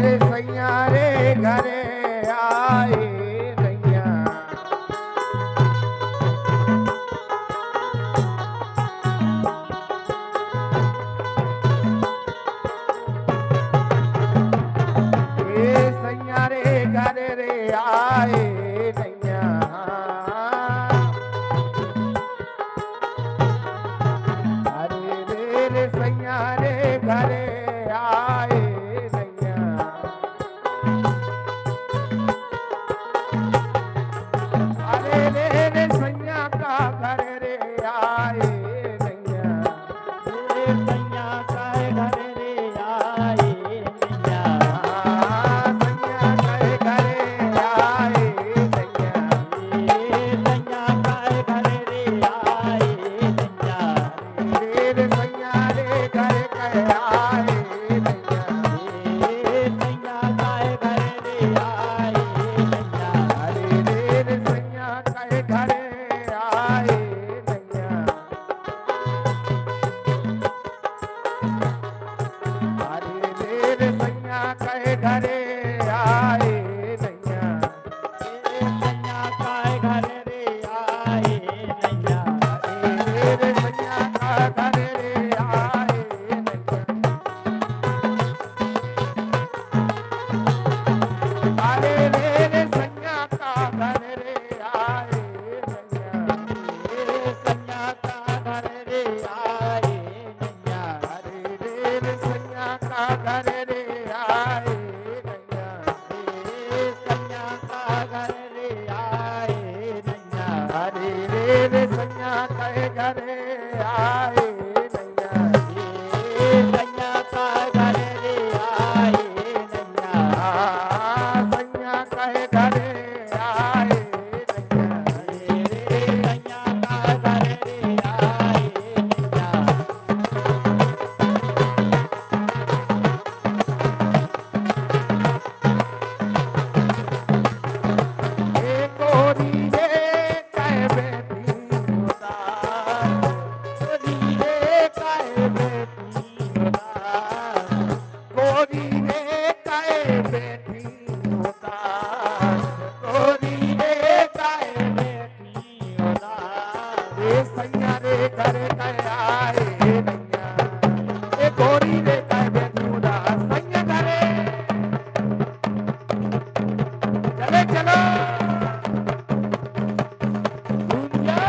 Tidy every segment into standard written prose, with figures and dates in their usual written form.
रे सैया रे घरे आए नैया। सैया रे घरे रे आए नैया। अरे रे सैया रे घरे आए नैया। अरे रे सैया का घर रे आए नैया। सैया का घर रे आए नैया। सैया का घर आए नैया। सैया का घर रे आए नैया। रे सैया रे घर आए नैया। सैया का घर रे आए नैया। अरे रे सैया का घर आए नैया। अरे रे सैया का घर आए नैया। सैया का घर रे आए नैया। रे सैया का घर आए नैया। अरे रे सैया का घर आए नैया। सैया का घर रे आए नैया। अरे रे सैया का घर आए नैया। सैया का घर रे आए नैया। अरे रे सैया का घर आए नैया। सैया का घर रे आए नैया। सैया का घर आए नैया। सैया का घर रे आए नैया। गोरी रे कह बेटी उदास। गोरी रे कह बेटी उदास। गोरी रे कह बेटी उदास। गोरी रे कह बेटी उदास। रे सैया रे घर आए नैया। ए गोरी रे कह बेटी उदास। सैया घरे चले चलो दुनिया।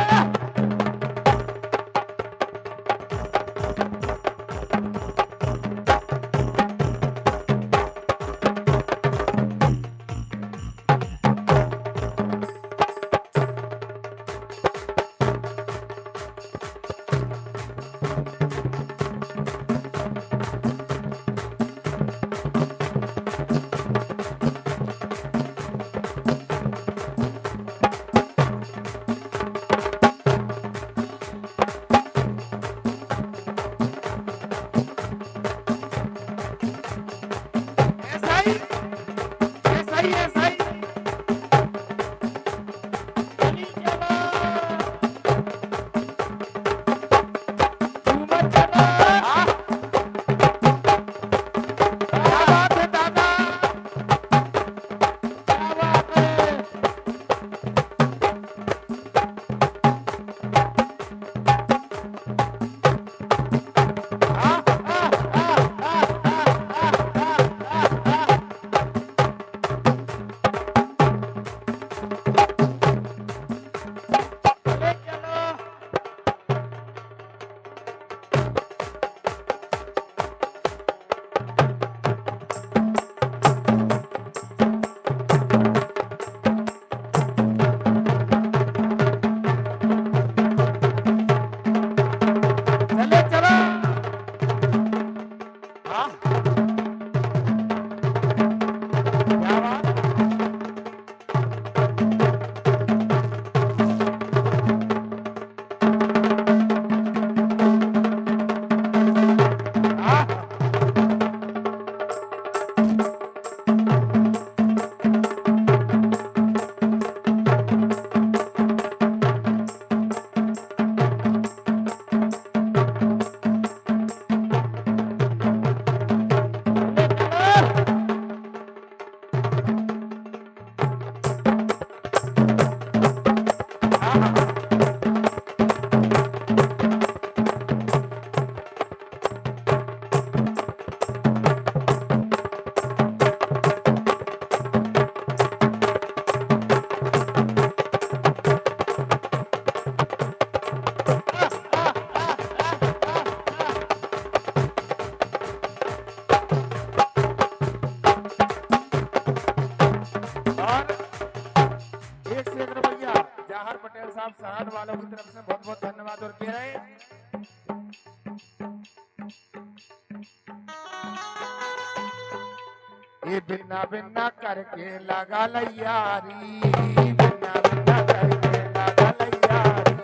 तरफ से बहुत बहुत धन्यवाद और कह रहे हैं ये बिन्ना बिन्ना करके लगा लैयारी, बिन्ना बिन्ना करके लगा लैयारी।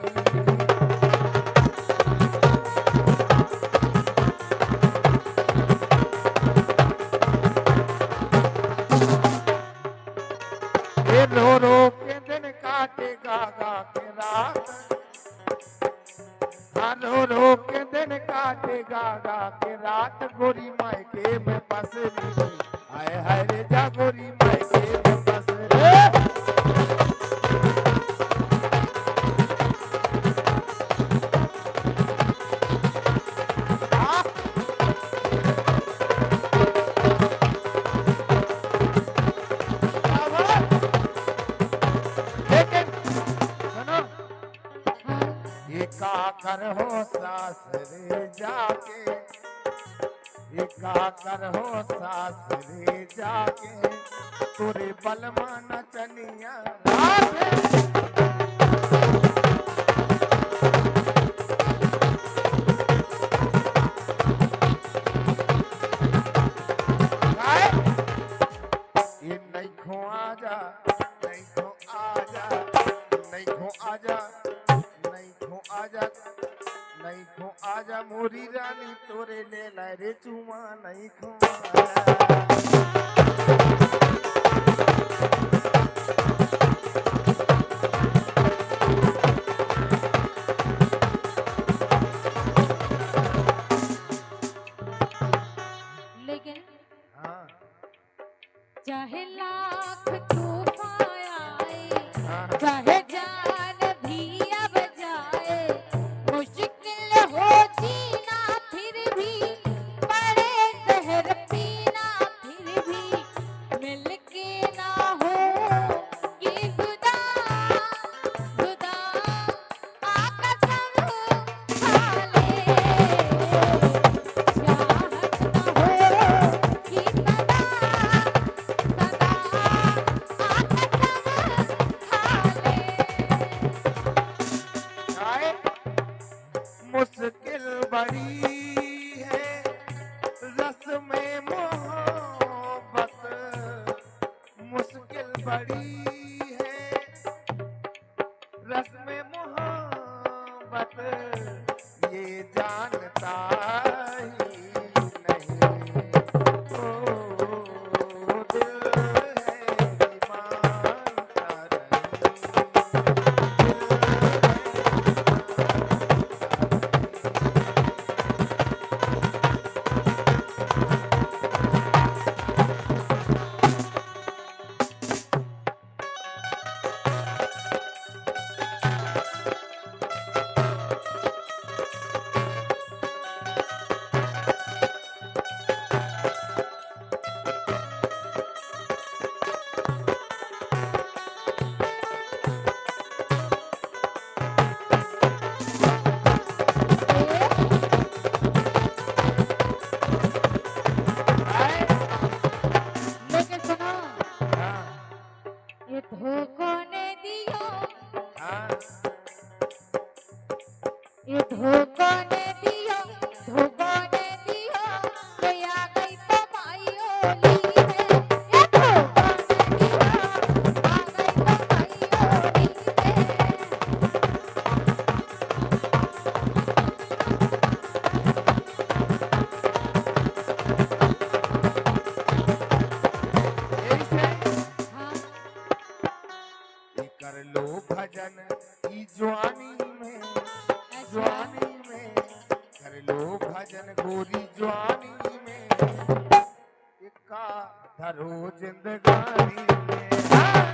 ये रो रो के दिन काटेगा गा के रात, हाँ रो रो के दिन काटेगा गा के रात। गोरी मायके में बसरी आए हाय रे जा गोरी मायके में बसरी। कर हो सासरे जाके, एका कर हो सासरे जाके, तुरे बलमा नचनिया ये नहीं खो आजा, नहीं खो आजा, नहीं खो आजा, नहीं खो आजा, नहीं खो आजा मोरी रानी तोरे ले लाए रे चुमा। नहीं खो लेकिन हाँ चाहे लाख तूफान आए, हाँ चाहे जान भी अब जाए, मुश्किल हो जीना फिर भी, पड़े कहर पीना फिर भी, मिलके ना हो ये खुदा खुदा आका सब खा ले, चाहत ना हो कि सदा सदा आका सब खा ले। आए मुश्किल बड़ी है रस में मोहब्बत, मुश्किल बड़ी है रस में मोहब्बत, ये जानता ही नहीं ओ दिल है दीवाना लेकिन सुनो, हाँ ये धोखों ने दियो, हाँ ये धोखों ने दियो, धोखों ने दियो, कोई आ गई तो माई ओली है। ये धोखों ने दियो, आ गई तो माई ओली है। यही से हाँ, ये कर लो भजन ई जवानी में, जवानी में कर लो भजन गोरी जवानी में, इक्का धरो जिंदगानी में। हाँ।